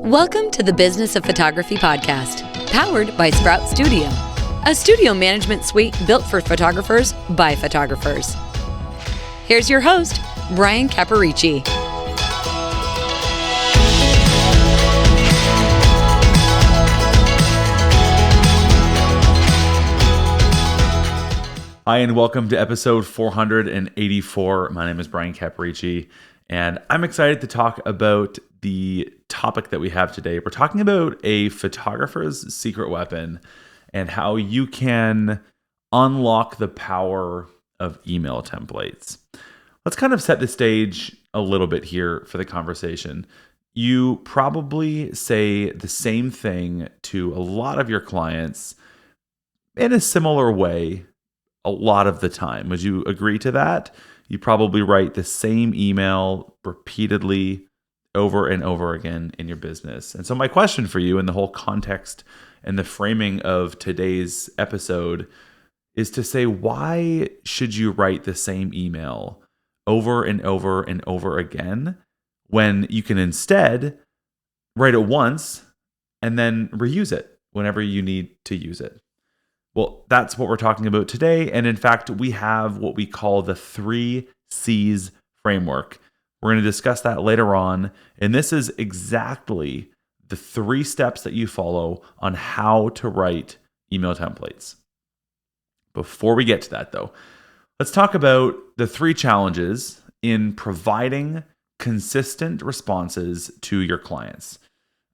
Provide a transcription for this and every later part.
Welcome to the Business of Photography podcast, powered by Sprout Studio, a studio management suite built for photographers by photographers. Here's your host, Brian Caparici. Hi, and welcome to episode 484. My name is Brian Caparici, and I'm excited to talk about the topic that we have today. We're talking about a photographer's secret weapon and how you can unlock the power of email templates. Let's kind of set the stage a little bit here for the conversation. You probably say the same thing to a lot of your clients in a similar way a lot of the time. Would you agree to that? You probably write the same email repeatedly over and over again in your business. And so my question for you in the whole context and the framing of today's episode is to say, why should you write the same email over and over and over again when you can instead write it once and then reuse it whenever you need to use it? Well, that's what we're talking about today. And in fact, we have what we call the 3 C's framework. We're going to discuss that later on. And this is exactly the 3 steps that you follow on how to write email templates. Before we get to that, though, let's talk about the 3 challenges in providing consistent responses to your clients.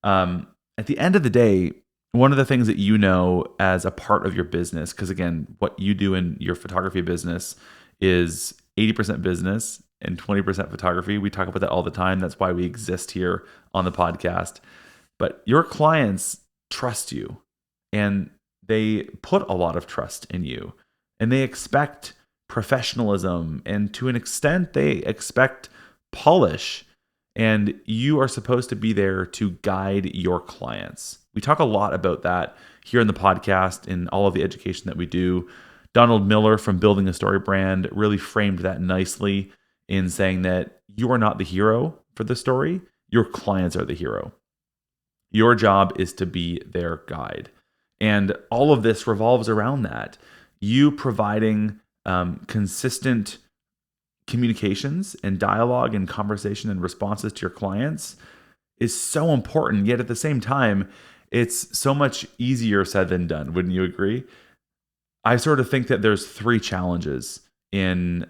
At the end of the day, one of the things that you know as a part of your business, because again, what you do in your photography business is 80% business and 20% photography. We talk about that all the time. That's why we exist here on the podcast. But your clients trust you and they put a lot of trust in you and they expect professionalism, and to an extent, they expect polish. And you are supposed to be there to guide your clients. We talk a lot about that here in the podcast, in all of the education that we do. Donald Miller from Building a Story Brand really framed that nicely in saying that you are not the hero for the story. Your clients are the hero. Your job is to be their guide. And all of this revolves around that. You providing consistent communications and dialogue and conversation and responses to your clients is so important. Yet at the same time, it's so much easier said than done. Wouldn't you agree? I sort of think that there's 3 challenges in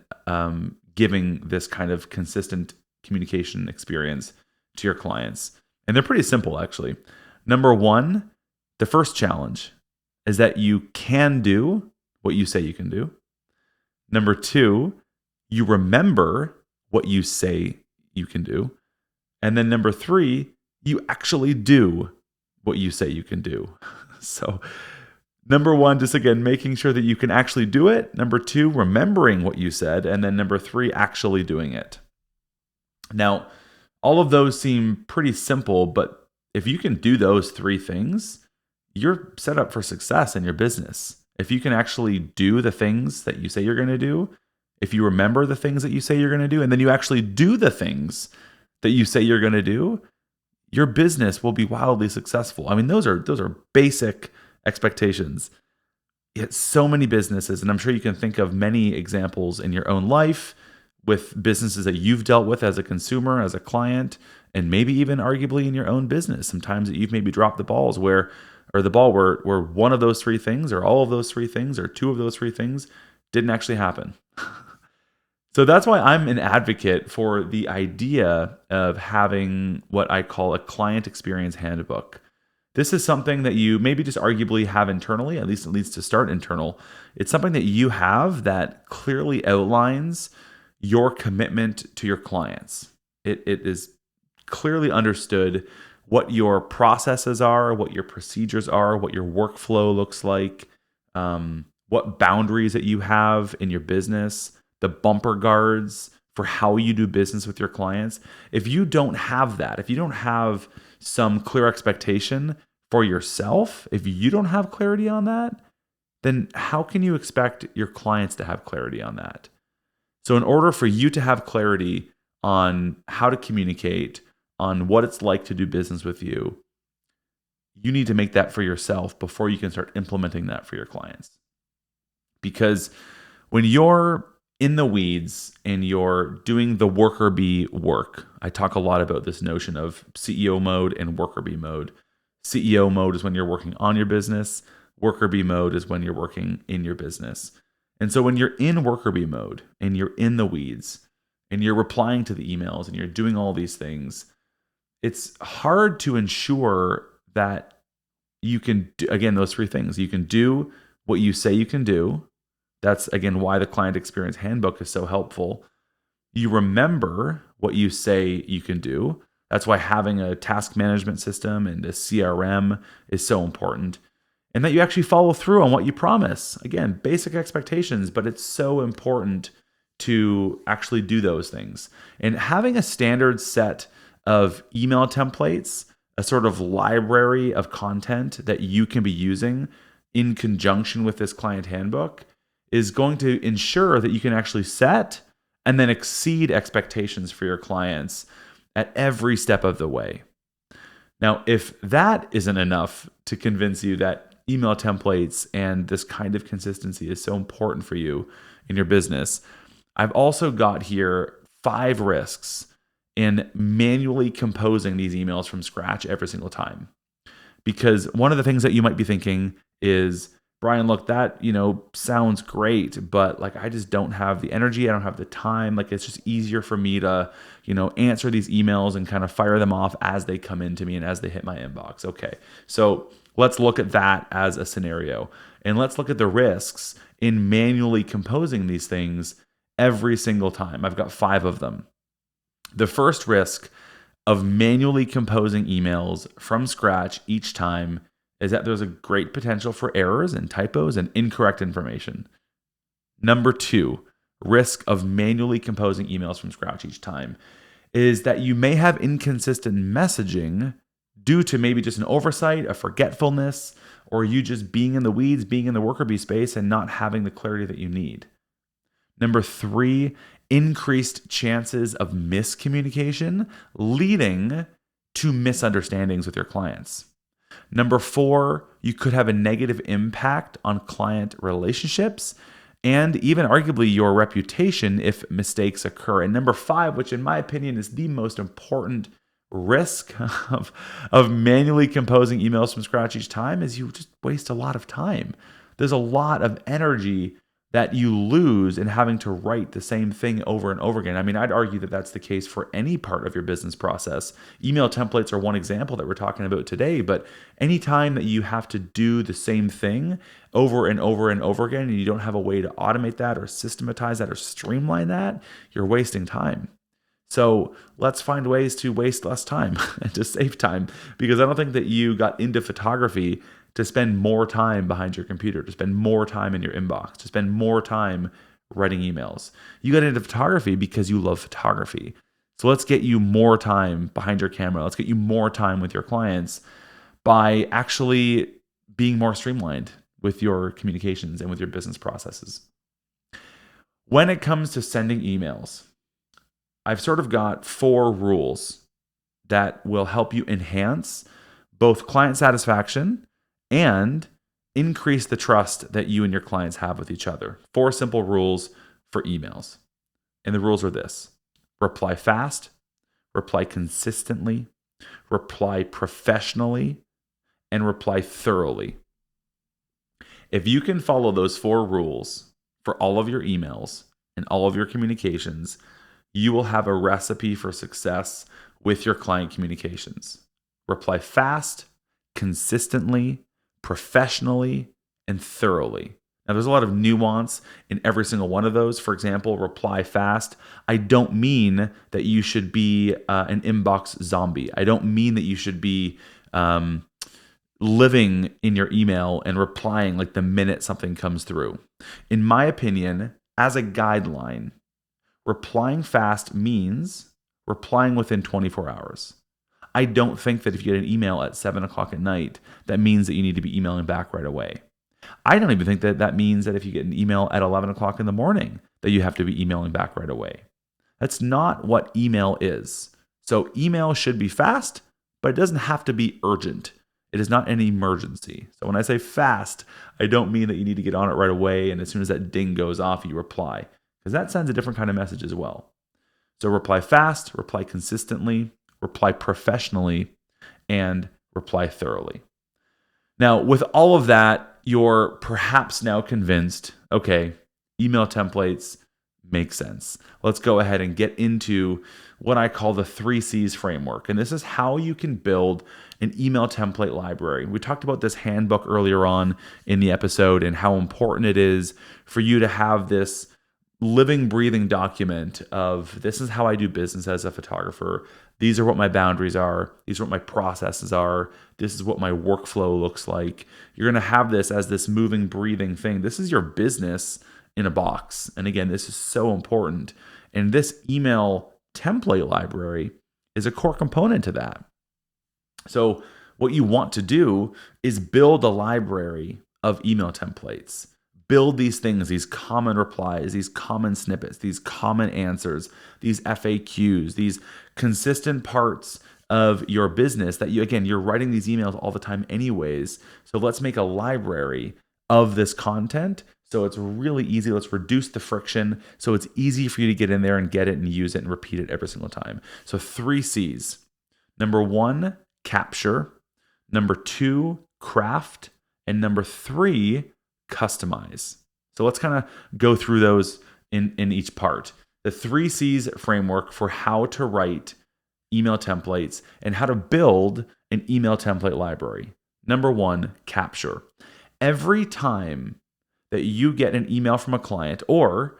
giving this kind of consistent communication experience to your clients. And they're pretty simple, actually. Number 1, the first challenge is that you can do what you say you can do. Number 2, you remember what you say you can do. And then number 3, you actually do what you say you can do. So number 1, just again, making sure that you can actually do it. Number 2, remembering what you said. And then number 3, actually doing it. Now, all of those seem pretty simple, but if you can do those 3 things, you're set up for success in your business. If you can actually do the things that you say you're going to do, if you remember the things that you say you're going to do, and then you actually do the things that you say you're going to do, your business will be wildly successful. I mean, those are basic expectations. Yet so many businesses, and I'm sure you can think of many examples in your own life with businesses that you've dealt with as a consumer, as a client, and maybe even arguably in your own business. Sometimes that you've maybe dropped the ball where one of those 3 things, or all of those 3 things, or 2 of those 3 things didn't actually happen. So that's why I'm an advocate for the idea of having what I call a client experience handbook. This is something that you maybe just arguably have internally, at least it needs to start internal. It's something that you have that clearly outlines your commitment to your clients. It is clearly understood what your processes are, what your procedures are, what your workflow looks like, what boundaries that you have in your business, the bumper guards for how you do business with your clients. If you don't have that, if you don't have some clear expectation for yourself, if you don't have clarity on that, then how can you expect your clients to have clarity on that? So in order for you to have clarity on how to communicate, on what it's like to do business with you, you need to make that for yourself before you can start implementing that for your clients. Because when you're in the weeds and you're doing the worker bee work, I talk a lot about this notion of CEO mode and worker bee mode. CEO mode is when you're working on your business. Worker bee mode is when you're working in your business. And so when you're in worker bee mode and you're in the weeds and you're replying to the emails and you're doing all these things, it's hard to ensure that you can do, again, those three things. You can do what you say you can do. That's, again, why the Client Experience Handbook is so helpful. You remember what you say you can do. That's why having a task management system and a CRM is so important. And that you actually follow through on what you promise. Again, basic expectations, but it's so important to actually do those things. And having a standard set of email templates, a sort of library of content that you can be using in conjunction with this client handbook, is going to ensure that you can actually set and then exceed expectations for your clients at every step of the way. Now, if that isn't enough to convince you that email templates and this kind of consistency is so important for you in your business, I've also got here 5 risks in manually composing these emails from scratch every single time. Because one of the things that you might be thinking is, Brian, look, that, sounds great, but like, I just don't have the energy. I don't have the time. Like, it's just easier for me to, answer these emails and kind of fire them off as they come into me and as they hit my inbox. Okay. So let's look at that as a scenario, and let's look at the risks in manually composing these things every single time. I've got 5 of them. The first risk of manually composing emails from scratch each time is that there's a great potential for errors and typos and incorrect information. Number 2, risk of manually composing emails from scratch each time is that you may have inconsistent messaging due to maybe just an oversight, a forgetfulness, or you just being in the weeds, being in the worker bee space and not having the clarity that you need. Number 3, increased chances of miscommunication leading to misunderstandings with your clients. Number 4, you could have a negative impact on client relationships and even arguably your reputation if mistakes occur. And number 5, which in my opinion is the most important risk of manually composing emails from scratch each time, is you just waste a lot of time. There's a lot of energy that you lose in having to write the same thing over and over again. I mean, I'd argue that that's the case for any part of your business process. Email templates are one example that we're talking about today, but anytime that you have to do the same thing over and over and over again, and you don't have a way to automate that or systematize that or streamline that, you're wasting time. So let's find ways to waste less time and to save time, because I don't think that you got into photography to spend more time behind your computer, to spend more time in your inbox, to spend more time writing emails. You got into photography because you love photography. So let's get you more time behind your camera. Let's get you more time with your clients by actually being more streamlined with your communications and with your business processes. When it comes to sending emails, I've sort of got 4 rules that will help you enhance both client satisfaction and increase the trust that you and your clients have with each other. 4 simple rules for emails. And the rules are this: reply fast, reply consistently, reply professionally, and reply thoroughly. If you can follow those 4 rules for all of your emails and all of your communications, you will have a recipe for success with your client communications. Reply fast, consistently, professionally, and thoroughly. Now, there's a lot of nuance in every single one of those. For example, reply fast. I don't mean that you should be an inbox zombie. I don't mean that you should be living in your email and replying like the minute something comes through. In my opinion, as a guideline, replying fast means replying within 24 hours. I don't think that if you get an email at 7 o'clock at night, that means that you need to be emailing back right away. I don't even think that that means that if you get an email at 11 o'clock in the morning, that you have to be emailing back right away. That's not what email is. So email should be fast, but it doesn't have to be urgent. It is not an emergency. So when I say fast, I don't mean that you need to get on it right away and as soon as that ding goes off, you reply, because that sends a different kind of message as well. So reply fast, reply consistently, reply professionally, and reply thoroughly. Now, with all of that, you're perhaps now convinced, okay, email templates make sense. Let's go ahead and get into what I call the 3 C's framework. And this is how you can build an email template library. We talked about this handbook earlier on in the episode and how important it is for you to have this living, breathing document of this is how I do business as a photographer. These are what my boundaries are. These are what my processes are. This is what my workflow looks like. You're going to have this as this moving, breathing thing. This is your business in a box. And again, this is so important. And this email template library is a core component to that. So what you want to do is build a library of email templates. Build these things, these common replies, these common snippets, these common answers, these FAQs, these consistent parts of your business that you're writing these emails all the time anyways. So let's make a library of this content so it's really easy. Let's reduce the friction so it's easy for you to get in there and get it and use it and repeat it every single time. So 3 C's. Number 1, capture. Number 2, craft. And number 3, customize. So let's kind of go through those in each part. The 3 C's framework for how to write email templates and how to build an email template library. Number 1, capture. Every time that you get an email from a client, or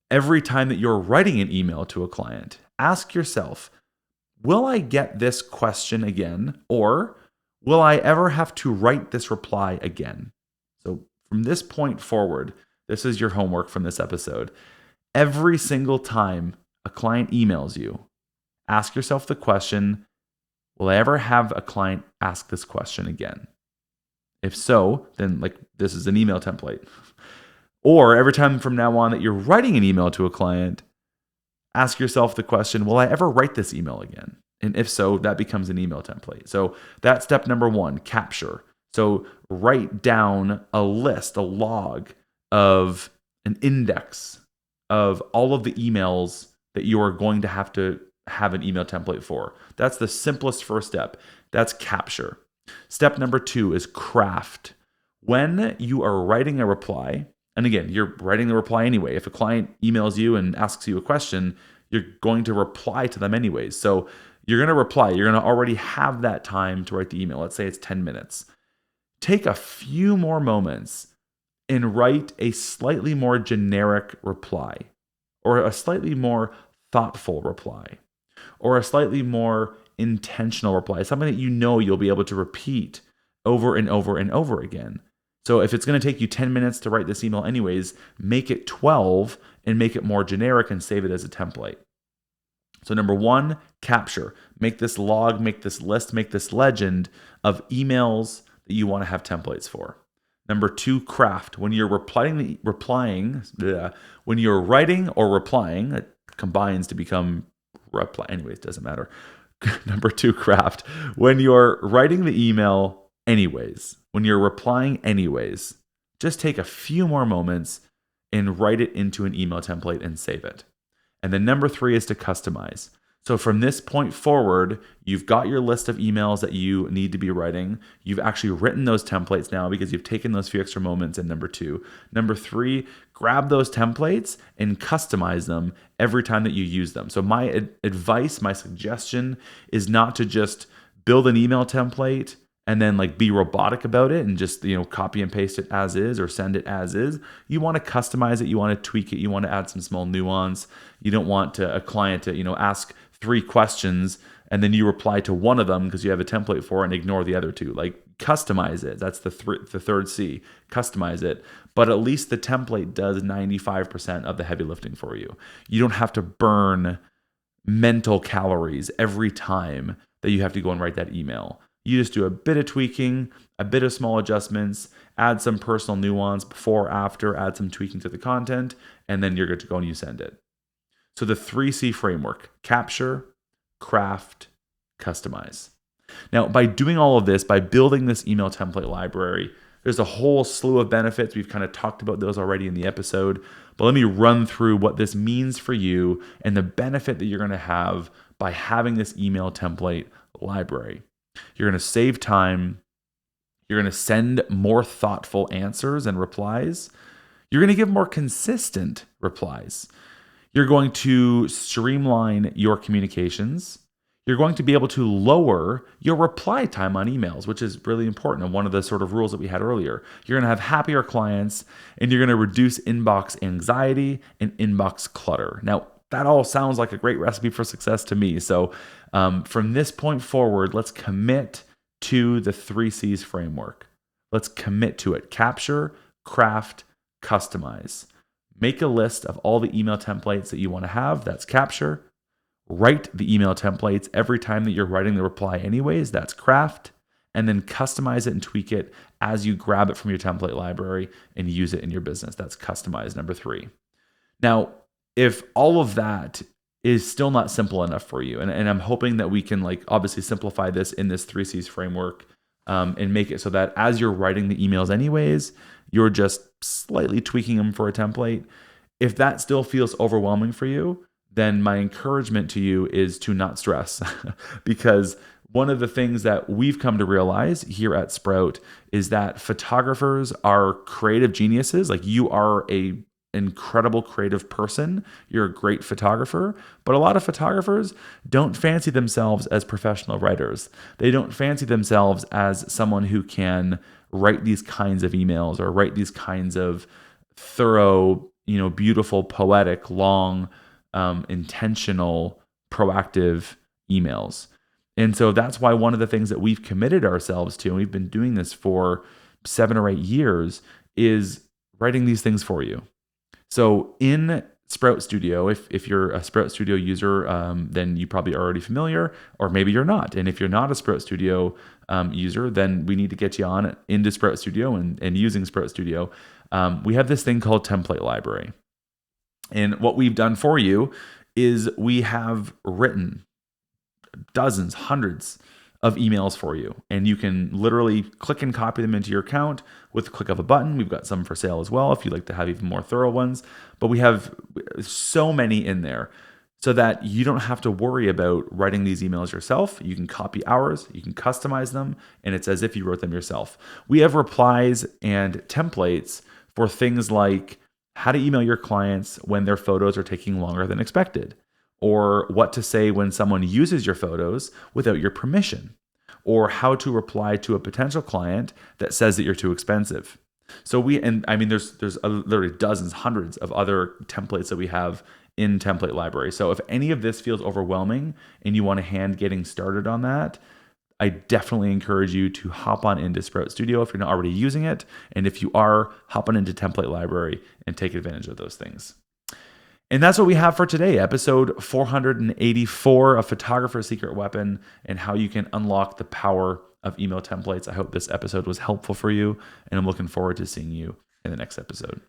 every time that you're writing an email to a client, ask yourself, will I get this question again? Or will I ever have to write this reply again? So from this point forward, this is your homework from this episode. Every single time a client emails you, ask yourself the question, will I ever have a client ask this question again? If so, then this is an email template. Or every time from now on that you're writing an email to a client, ask yourself the question, will I ever write this email again? And if so, that becomes an email template. So that's step number 1, capture. So write down a list, a log of an index of all of the emails that you are going to have an email template for. That's the simplest first step. That's capture. Step number 2 is craft. When you are writing a reply, and again, you're writing the reply anyway. If a client emails you and asks you a question, you're going to reply to them anyways. So you're going to reply. You're going to already have that time to write the email. Let's say it's 10 minutes. Take a few more moments and write a slightly more generic reply, or a slightly more thoughtful reply, or a slightly more intentional reply, something that you'll be able to repeat over and over and over again. So if it's going to take you 10 minutes to write this email anyways, make it 12 and make it more generic and save it as a template. So number 1, capture. Make this log, make this list, make this legend of emails that you want to have templates for. Number 2, craft. When you're when you're writing or replying, it combines to become reply. Anyways, doesn't matter. Number 2, craft. When you're writing the email anyways, when you're replying anyways, just take a few more moments and write it into an email template and save it. And then number 3 is to customize. So from this point forward, you've got your list of emails that you need to be writing. You've actually written those templates now because you've taken those few extra moments in number 2. Number 3, grab those templates and customize them every time that you use them. So my advice, my suggestion is not to just build an email template and then be robotic about it and just copy and paste it as is or send it as is. You want to customize it. You want to tweak it. You want to add some small nuance. You don't want a client to ask 3 questions and then you reply to one of them because you have a template for it and ignore the other 2. Customize it. That's the third C. Customize it. But at least the template does 95% of the heavy lifting for you. You don't have to burn mental calories every time that you have to go and write that email. You just do a bit of tweaking, a bit of small adjustments, add some personal nuance before, after, add some tweaking to the content, and then you're good to go and you send it. So the 3C framework: capture, craft, customize. Now, by doing all of this, by building this email template library, there's a whole slew of benefits. We've kind of talked about those already in the episode, but let me run through what this means for you and the benefit that you're going to have by having this email template library. You're going to save time. You're going to send more thoughtful answers and replies. You're going to give more consistent replies. You're going to streamline your communications. You're going to be able to lower your reply time on emails, which is really important. And one of the sort of rules that we had earlier, you're going to have happier clients and you're going to reduce inbox anxiety and inbox clutter. Now, that all sounds like a great recipe for success to me. So from this point forward, let's commit to the 3 C's framework. Let's commit to it. Capture, craft, customize. Make a list of all the email templates that you want to have. That's capture. Write the email templates every time that you're writing the reply anyways. That's craft. And then customize it and tweak it as you grab it from your template library and use it in your business. That's customize, number 3. Now, if all of that is still not simple enough for you, and I'm hoping that we can obviously simplify this in this 3 C's framework and make it so that as you're writing the emails anyways, you're just slightly tweaking them for a template. If that still feels overwhelming for you, then my encouragement to you is to not stress because one of the things that we've come to realize here at Sprout is that photographers are creative geniuses. Like, you are a incredible creative person. You're a great photographer, but a lot of photographers don't fancy themselves as professional writers. They don't fancy themselves as someone who can write these kinds of emails or write these kinds of thorough, beautiful, poetic, long, intentional, proactive emails. And so that's why one of the things that we've committed ourselves to, and we've been doing this for 7 or 8 years, is writing these things for you. So in Sprout Studio, if you're a Sprout Studio user, then you probably are already familiar, or maybe you're not. And if you're not a Sprout Studio user, then we need to get you on into Sprout Studio and using Sprout Studio. We have this thing called Template Library. And what we've done for you is we have written dozens, hundreds of emails for you. And you can literally click and copy them into your account with the click of a button. We've got some for sale as well if you'd like to have even more thorough ones. But we have so many in there so that you don't have to worry about writing these emails yourself. You can copy ours, you can customize them, and it's as if you wrote them yourself. We have replies and templates for things like how to email your clients when their photos are taking longer than expected, or what to say when someone uses your photos without your permission, or how to reply to a potential client that says that you're too expensive. So there's literally dozens, hundreds of other templates that we have in Template Library. So if any of this feels overwhelming and you want a hand getting started on that, I definitely encourage you to hop on into Sprout Studio if you're not already using it. And if you are, hop on into Template Library and take advantage of those things. And that's what we have for today, episode 484 of Photographer's Secret Weapon and how you can unlock the power of email templates. I hope this episode was helpful for you, and I'm looking forward to seeing you in the next episode.